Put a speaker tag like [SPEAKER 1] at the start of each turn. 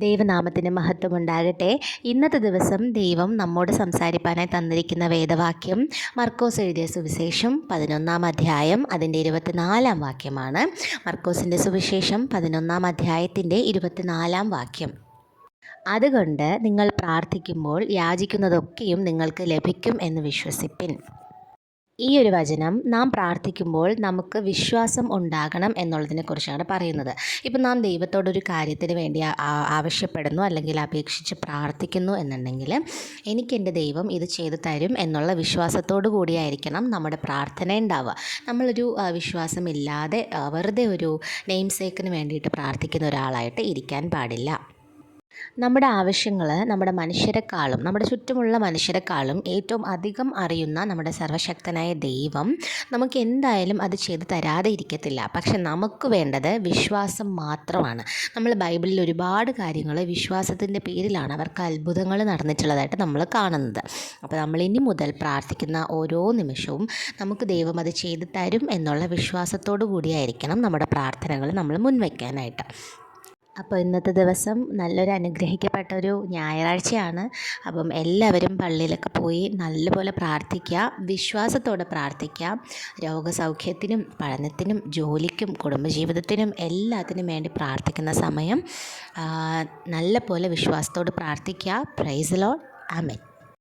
[SPEAKER 1] ദൈവനാമത്തിന് മഹത്വമുണ്ടാകട്ടെ. ഇന്നത്തെ ദിവസം ദൈവം നമ്മോട് സംസാരിപ്പാനായി തന്നിരിക്കുന്ന വേദവാക്യം മർക്കോസ് എഴുതിയ സുവിശേഷം 11 അധ്യായം അതിൻ്റെ 24 വാക്യമാണ്. മർക്കോസിൻ്റെ സുവിശേഷം 11 അധ്യായത്തിൻ്റെ 24 വാക്യം. അതുകൊണ്ട് നിങ്ങൾ പ്രാർത്ഥിക്കുമ്പോൾ യാചിക്കുന്നതൊക്കെയും നിങ്ങൾക്ക് ലഭിക്കും എന്ന് വിശ്വസിപ്പിൻ. ഈ ഒരു വചനം നാം പ്രാർത്ഥിക്കുമ്പോൾ നമുക്ക് വിശ്വാസം ഉണ്ടാകണം എന്നുള്ളതിനെക്കുറിച്ചാണ് പറയുന്നത്. ഇപ്പം നാം ദൈവത്തോടൊരു കാര്യത്തിന് വേണ്ടി ആവശ്യപ്പെടുന്നു അല്ലെങ്കിൽ അപേക്ഷിച്ച് പ്രാർത്ഥിക്കുന്നു എന്നുണ്ടെങ്കിൽ എനിക്കെൻ്റെ ദൈവം ഇത് ചെയ്തു തരും എന്നുള്ള വിശ്വാസത്തോടു കൂടിയായിരിക്കണം നമ്മുടെ പ്രാർത്ഥന ഉണ്ടാവുക. നമ്മളൊരു വിശ്വാസമില്ലാതെ വെറുതെ ഒരു നെയിം സേക്കിന് വേണ്ടിയിട്ട് പ്രാർത്ഥിക്കുന്ന ഒരാളായിട്ട് ഇരിക്കാൻ പാടില്ല. നമ്മുടെ ആവശ്യങ്ങൾ നമ്മുടെ ചുറ്റുമുള്ള മനുഷ്യരെക്കാളും ഏറ്റവും അധികം അറിയുന്ന നമ്മുടെ സർവശക്തനായ ദൈവം നമുക്ക് എന്തായാലും അത് ചെയ്ത് തരാതെ ഇരിക്കത്തില്ല. പക്ഷെ നമുക്ക് വേണ്ടത് വിശ്വാസം മാത്രമാണ്. നമ്മൾ ബൈബിളിൽ ഒരുപാട് കാര്യങ്ങൾ വിശ്വാസത്തിൻ്റെ പേരിലാണ് അവർക്ക് അത്ഭുതങ്ങൾ നടന്നിട്ടുള്ളതായിട്ട് നമ്മൾ കാണുന്നത്. അപ്പോൾ നമ്മൾ ഇനി മുതൽ പ്രാർത്ഥിക്കുന്ന ഓരോ നിമിഷവും നമുക്ക് ദൈവം അത് ചെയ്ത് തരും എന്നുള്ള വിശ്വാസത്തോടു കൂടിയായിരിക്കണം നമ്മുടെ പ്രാർത്ഥനകൾ നമ്മൾ മുൻവയ്ക്കാനായിട്ട്. അപ്പോൾ ഇന്നത്തെ ദിവസം നല്ലൊരു അനുഗ്രഹിക്കപ്പെട്ടൊരു ഞായറാഴ്ചയാണ്. അപ്പം എല്ലാവരും പള്ളിയിലൊക്കെ പോയി നല്ലപോലെ പ്രാർത്ഥിക്കുക, വിശ്വാസത്തോടെ പ്രാർത്ഥിക്കുക. രോഗസൗഖ്യത്തിനും പഠനത്തിനും ജോലിക്കും കുടുംബജീവിതത്തിനും എല്ലാത്തിനും വേണ്ടി പ്രാർത്ഥിക്കുന്ന സമയം നല്ല പോലെ വിശ്വാസത്തോട് പ്രാർത്ഥിക്കുക. Praise the Lord. ആമേൻ.